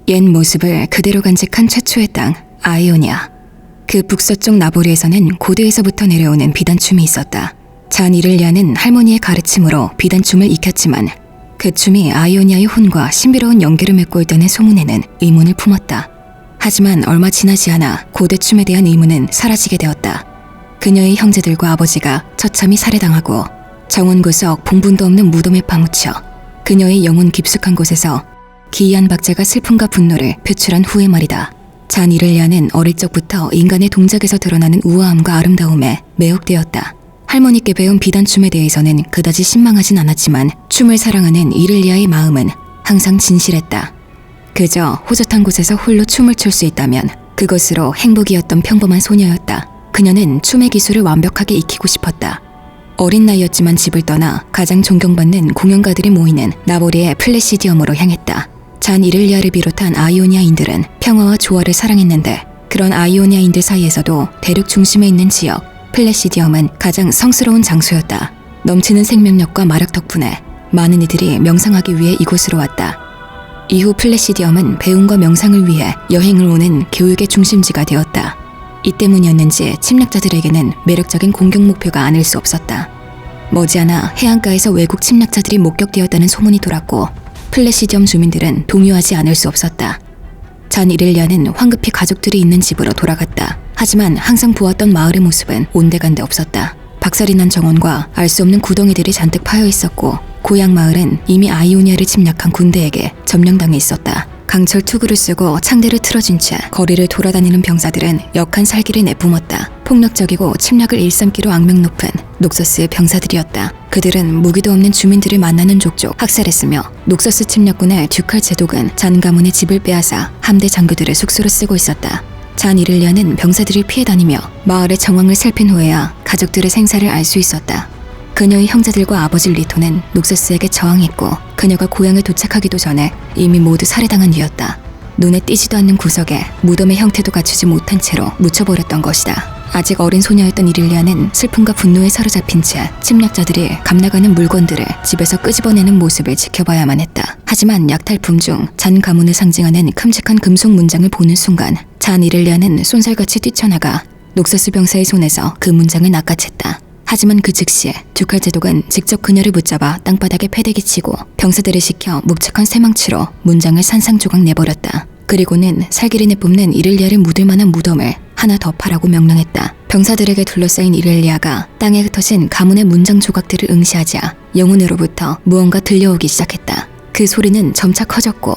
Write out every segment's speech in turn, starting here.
옛 모습을 그대로 간직한 최초의 땅, 아이오니아. 그 북서쪽 나보리에서는 고대에서부터 내려오는 비단춤이 있었다. 잔 이를리아는 할머니의 가르침으로 비단춤을 익혔지만 그 춤이 아이오니아의 혼과 신비로운 연계를 맺고 있다는 소문에는 의문을 품었다. 하지만 얼마 지나지 않아 고대 춤에 대한 의문은 사라지게 되었다. 그녀의 형제들과 아버지가 처참히 살해당하고 정원구석 봉분도 없는 무덤에 파묻혀 그녀의 영혼 깊숙한 곳에서 기이한 박자가 슬픔과 분노를 표출한 후의 말이다. 잔 이를리아는 어릴 적부터 인간의 동작에서 드러나는 우아함과 아름다움에 매혹되었다. 할머니께 배운 비단춤에 대해서는 그다지 신망하진 않았지만 춤을 사랑하는 이를리아의 마음은 항상 진실했다. 그저 호젓한 곳에서 홀로 춤을 출 수 있다면 그것으로 행복이었던 평범한 소녀였다. 그녀는 춤의 기술을 완벽하게 익히고 싶었다. 어린 나이였지만 집을 떠나 가장 존경받는 공연가들이 모이는 나보리의 플래시디엄으로 향했다. 잔 이를리아를 비롯한 아이오니아인들은 평화와 조화를 사랑했는데 그런 아이오니아인들 사이에서도 대륙 중심에 있는 지역 플래시디엄은 가장 성스러운 장소였다. 넘치는 생명력과 마력 덕분에 많은 이들이 명상하기 위해 이곳으로 왔다. 이후 플래시디엄은 배움과 명상을 위해 여행을 오는 교육의 중심지가 되었다. 이 때문이었는지 침략자들에게는 매력적인 공격 목표가 아닐 수 없었다. 머지않아 해안가에서 외국 침략자들이 목격되었다는 소문이 돌았고 플래시디엄 주민들은 동요하지 않을 수 없었다. 잔 이를리아는 황급히 가족들이 있는 집으로 돌아갔다. 하지만 항상 보았던 마을의 모습은 온데간데 없었다. 박살이 난 정원과 알 수 없는 구덩이들이 잔뜩 파여 있었고 고향 마을은 이미 아이오니아를 침략한 군대에게 점령당해 있었다. 강철 투구를 쓰고 창대를 틀어진 채 거리를 돌아다니는 병사들은 역한 살기를 내뿜었다. 폭력적이고 침략을 일삼기로 악명 높은 녹서스의 병사들이었다. 그들은 무기도 없는 주민들을 만나는 족족 학살했으며 녹서스 침략군의 듀칼 제독은 잔 가문의 집을 빼앗아 함대 장교들을 숙소로 쓰고 있었다. 잔 이를리아는 병사들을 피해 다니며 마을의 정황을 살핀 후에야 가족들의 생사를 알 수 있었다. 그녀의 형제들과 아버지 리토는 녹서스에게 저항했고 그녀가 고향에 도착하기도 전에 이미 모두 살해당한 뒤였다. 눈에 띄지도 않는 구석에 무덤의 형태도 갖추지 못한 채로 묻혀버렸던 것이다. 아직 어린 소녀였던 이릴리아는 슬픔과 분노에 사로잡힌 채 침략자들이 감나가는 물건들을 집에서 끄집어내는 모습을 지켜봐야만 했다. 하지만 약탈품 중 잔 가문을 상징하는 큼직한 금속 문장을 보는 순간 잔 이릴리아는 쏜살같이 뛰쳐나가 녹서스 병사의 손에서 그 문장을 낚아챘다. 하지만 그 즉시 듀칼 제독은 직접 그녀를 붙잡아 땅바닥에 패대기 치고 병사들을 시켜 묵직한 쇠망치로 문장을 산산조각 내버렸다. 그리고는 살길이 내뿜는 이를리아를 묻을 만한 무덤을 하나 더 파라고 명령했다. 병사들에게 둘러싸인 이를리아가 땅에 흩어진 가문의 문장 조각들을 응시하자 영혼으로부터 무언가 들려오기 시작했다. 그 소리는 점차 커졌고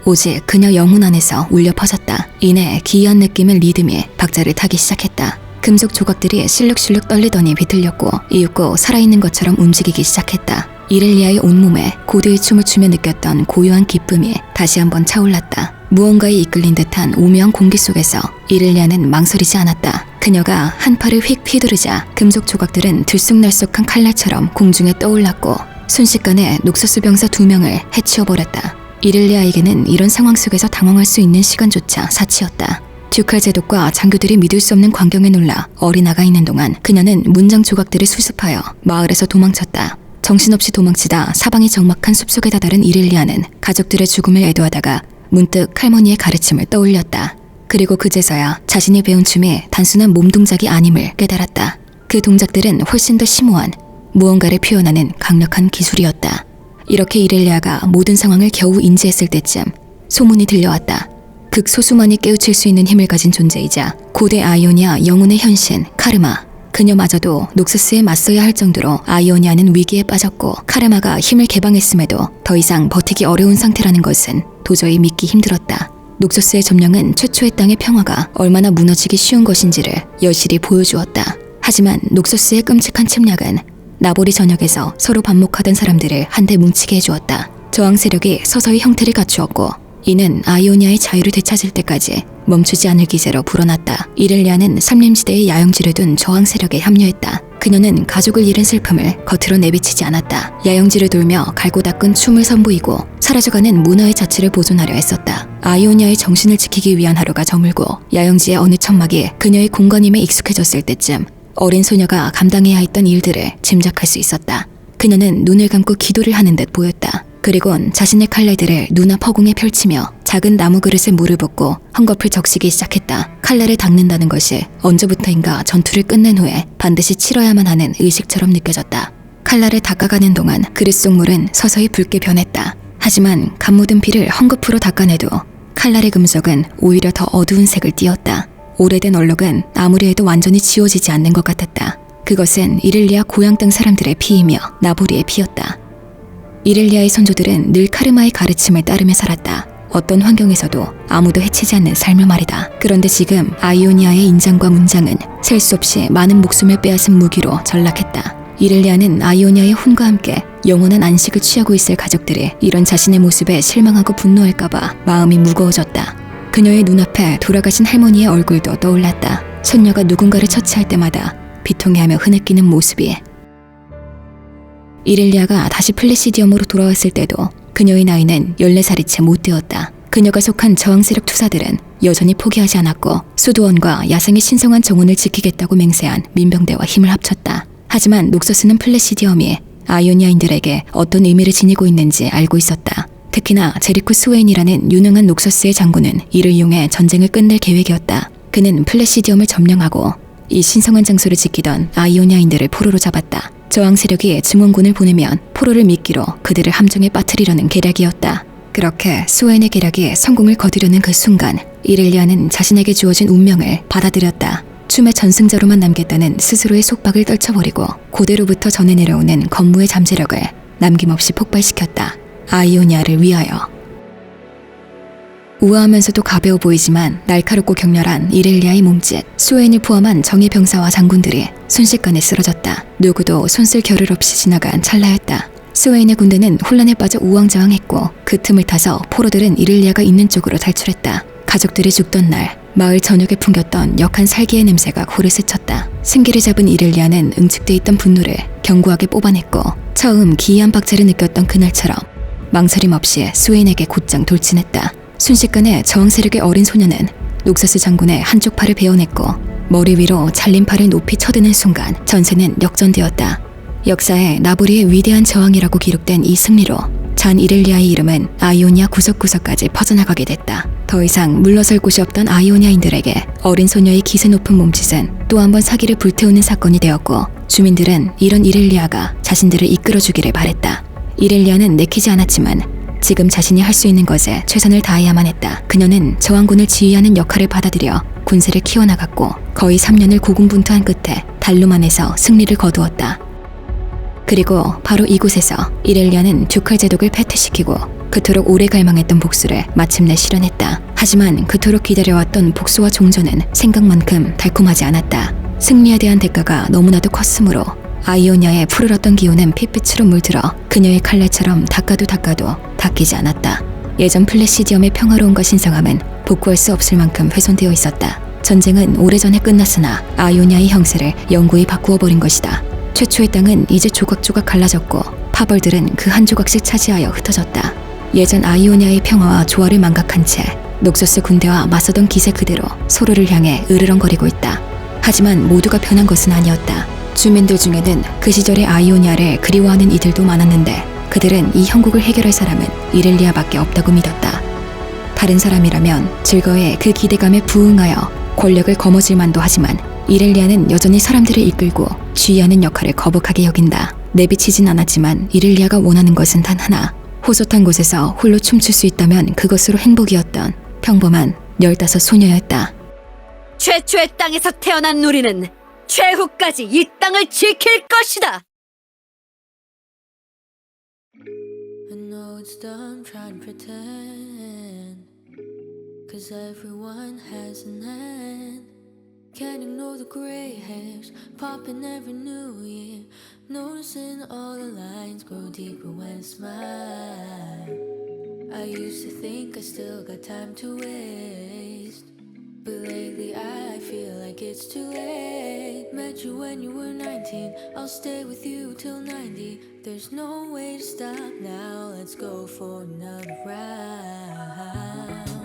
오직 그녀 영혼 안에서 울려 퍼졌다. 이내 기이한 느낌의 리듬이 박자를 타기 시작했다. 금속 조각들이 실룩실룩 떨리더니 비틀렸고 이윽고 살아있는 것처럼 움직이기 시작했다. 이렐리아의 온몸에 고대의 춤을 추며 느꼈던 고요한 기쁨이 다시 한번 차올랐다. 무언가에 이끌린 듯한 오묘한 공기 속에서 이렐리아는 망설이지 않았다. 그녀가 한 팔을 휙 휘두르자 금속 조각들은 들쑥날쑥한 칼날처럼 공중에 떠올랐고 순식간에 녹서스 병사 2명을 해치워버렸다. 이렐리아에게는 이런 상황 속에서 당황할 수 있는 시간조차 사치였다. 듀칼 제독과 장교들이 믿을 수 없는 광경에 놀라 어리나가 있는 동안 그녀는 문장 조각들을 수습하여 마을에서 도망쳤다. 정신없이 도망치다 사방이 적막한 숲속에 다다른 이렐리아는 가족들의 죽음을 애도하다가 문득 할머니의 가르침을 떠올렸다. 그리고 그제서야 자신이 배운 춤이 단순한 몸 동작이 아님을 깨달았다. 그 동작들은 훨씬 더 심오한 무언가를 표현하는 강력한 기술이었다. 이렇게 이렐리아가 모든 상황을 겨우 인지했을 때쯤 소문이 들려왔다. 극소수만이 깨우칠 수 있는 힘을 가진 존재이자 고대 아이오니아 영혼의 현신 카르마. 그녀마저도 녹서스에 맞서야 할 정도로 아이오니아는 위기에 빠졌고 카르마가 힘을 개방했음에도 더 이상 버티기 어려운 상태라는 것은 도저히 믿기 힘들었다. 녹서스의 점령은 최초의 땅의 평화가 얼마나 무너지기 쉬운 것인지를 여실히 보여주었다. 하지만 녹서스의 끔찍한 침략은 나보리 전역에서 서로 반목하던 사람들을 한데 뭉치게 해주었다. 저항 세력이 서서히 형태를 갖추었고 이는 아이오니아의 자유를 되찾을 때까지 멈추지 않을 기세로 불어났다. 이렐리아는 삼림지대의 야영지를 둔 저항 세력에 합류했다. 그녀는 가족을 잃은 슬픔을 겉으로 내비치지 않았다. 야영지를 돌며 갈고 닦은 춤을 선보이고 사라져가는 문화의 자취를 보존하려 했었다. 아이오니아의 정신을 지키기 위한 하루가 저물고 야영지의 어느 천막이 그녀의 공간임에 익숙해졌을 때쯤 어린 소녀가 감당해야 했던 일들을 짐작할 수 있었다. 그녀는 눈을 감고 기도를 하는 듯 보였다. 그리곤 자신의 칼날들을 눈앞 허공에 펼치며 작은 나무 그릇에 물을 붓고 헝겊을 적시기 시작했다. 칼날을 닦는다는 것이 언제부터인가 전투를 끝낸 후에 반드시 치러야만 하는 의식처럼 느껴졌다. 칼날을 닦아가는 동안 그릇 속 물은 서서히 붉게 변했다. 하지만 간 묻은 피를 헝겊으로 닦아내도 칼날의 금속은 오히려 더 어두운 색을 띠었다. 오래된 얼룩은 아무리 해도 완전히 지워지지 않는 것 같았다. 그것은 이렐리아 고향 땅 사람들의 피이며 나보리의 피였다. 이렐리아의 선조들은 늘 카르마의 가르침을 따르며 살았다. 어떤 환경에서도 아무도 해치지 않는 삶을 말이다. 그런데 지금 아이오니아의 인장과 문장은 셀 수 없이 많은 목숨을 빼앗은 무기로 전락했다. 이렐리아는 아이오니아의 혼과 함께 영원한 안식을 취하고 있을 가족들이 이런 자신의 모습에 실망하고 분노할까봐 마음이 무거워졌다. 그녀의 눈앞에 돌아가신 할머니의 얼굴도 떠올랐다. 손녀가 누군가를 처치할 때마다 비통해하며 흐느끼는 모습이. 이렐리아가 다시 플래시디엄으로 돌아왔을 때도 그녀의 나이는 14살이 채 못 되었다. 그녀가 속한 저항세력 투사들은 여전히 포기하지 않았고 수도원과 야생의 신성한 정원을 지키겠다고 맹세한 민병대와 힘을 합쳤다. 하지만 녹서스는 플래시디엄이 아이오니아인들에게 어떤 의미를 지니고 있는지 알고 있었다. 특히나 제리쿠 스웨인이라는 유능한 녹서스의 장군은 이를 이용해 전쟁을 끝낼 계획이었다. 그는 플래시디엄을 점령하고 이 신성한 장소를 지키던 아이오니아인들을 포로로 잡았다. 저항 세력이 증원군을 보내면 포로를 미끼로 그들을 함정에 빠뜨리려는 계략이었다. 그렇게 스웨인의 계략이 성공을 거두려는 그 순간 이렐리아는 자신에게 주어진 운명을 받아들였다. 춤의 전승자로만 남겠다는 스스로의 속박을 떨쳐버리고 고대로부터 전해 내려오는 건무의 잠재력을 남김없이 폭발시켰다. 아이오니아를 위하여. 우아하면서도 가벼워 보이지만 날카롭고 격렬한 이렐리아의 몸짓, 스웨인을 포함한 정예 병사와 장군들이 순식간에 쓰러졌다. 누구도 손쓸 겨를 없이 지나간 찰나였다. 스웨인의 군대는 혼란에 빠져 우왕좌왕했고 그 틈을 타서 포로들은 이렐리아가 있는 쪽으로 탈출했다. 가족들이 죽던 날 마을 전역에 풍겼던 역한 살기의 냄새가 코를 스쳤다. 승기를 잡은 이렐리아는 응축돼 있던 분노를 견고하게 뽑아냈고 처음 기이한 박자를 느꼈던 그날처럼 망설임 없이 스웨인에게 곧장 돌진했다. 순식간에 저항 세력의 어린 소녀는 녹서스 장군의 한쪽 팔을 베어냈고 머리 위로 잘린 팔을 높이 쳐드는 순간 전세는 역전되었다. 역사에 나보리의 위대한 저항이라고 기록된 이 승리로 잔 이렐리아의 이름은 아이오니아 구석구석까지 퍼져나가게 됐다. 더 이상 물러설 곳이 없던 아이오니아인들에게 어린 소녀의 기세 높은 몸짓은 또 한 번 사기를 불태우는 사건이 되었고 주민들은 이런 이렐리아가 자신들을 이끌어주기를 바랬다. 이렐리아는 내키지 않았지만 지금 자신이 할 수 있는 것에 최선을 다해야만 했다. 그녀는 저항군을 지휘하는 역할을 받아들여 군세를 키워나갔고 거의 3년을 고군분투한 끝에 달루만에서 승리를 거두었다. 그리고 바로 이곳에서 이렐리아는 듀칼 제독을 패퇴시키고 그토록 오래 갈망했던 복수를 마침내 실현했다. 하지만 그토록 기다려왔던 복수와 종전은 생각만큼 달콤하지 않았다. 승리에 대한 대가가 너무나도 컸으므로 아이오니아의 푸르렀던 기운은 핏빛으로 물들어 그녀의 칼날처럼 닦아도 닦이지 않았다. 예전 플래시디엄의 평화로움과 신성함은 복구할 수 없을 만큼 훼손되어 있었다. 전쟁은 오래전에 끝났으나 아이오니아의 형세를 영구히 바꾸어버린 것이다. 최초의 땅은 이제 조각조각 갈라졌고 파벌들은 그 한 조각씩 차지하여 흩어졌다. 예전 아이오니아의 평화와 조화를 망각한 채 녹서스 군대와 맞서던 기세 그대로 서로를 향해 으르렁거리고 있다. 하지만 모두가 변한 것은 아니었다. 주민들 중에는 그 시절의 아이오니아를 그리워하는 이들도 많았는데 그들은 이 형국을 해결할 사람은 이렐리아밖에 없다고 믿었다. 다른 사람이라면 즐거이 그 기대감에 부응하여 권력을 거머쥘 만도 하지만 이렐리아는 여전히 사람들을 이끌고 지휘하는 역할을 거북하게 여긴다. 내비치진 않았지만 이렐리아가 원하는 것은 단 하나. 호젓한 곳에서 홀로 춤출 수 있다면 그것으로 행복이었던 평범한 15 소녀였다. 최초의 땅에서 태어난 우리는 최후까지 이 땅을 지킬 것이다. I know it's dumb trying to pretend, 'cause everyone has an end. Can't ignore the gray hairs popping every new year. Noticing all the lines grow deeper when I smile. I used to think I still got time to waste, but lately I feel like it's too late. Met you when you were 19, I'll stay with you till 90. There's no way to stop now, let's go for another round.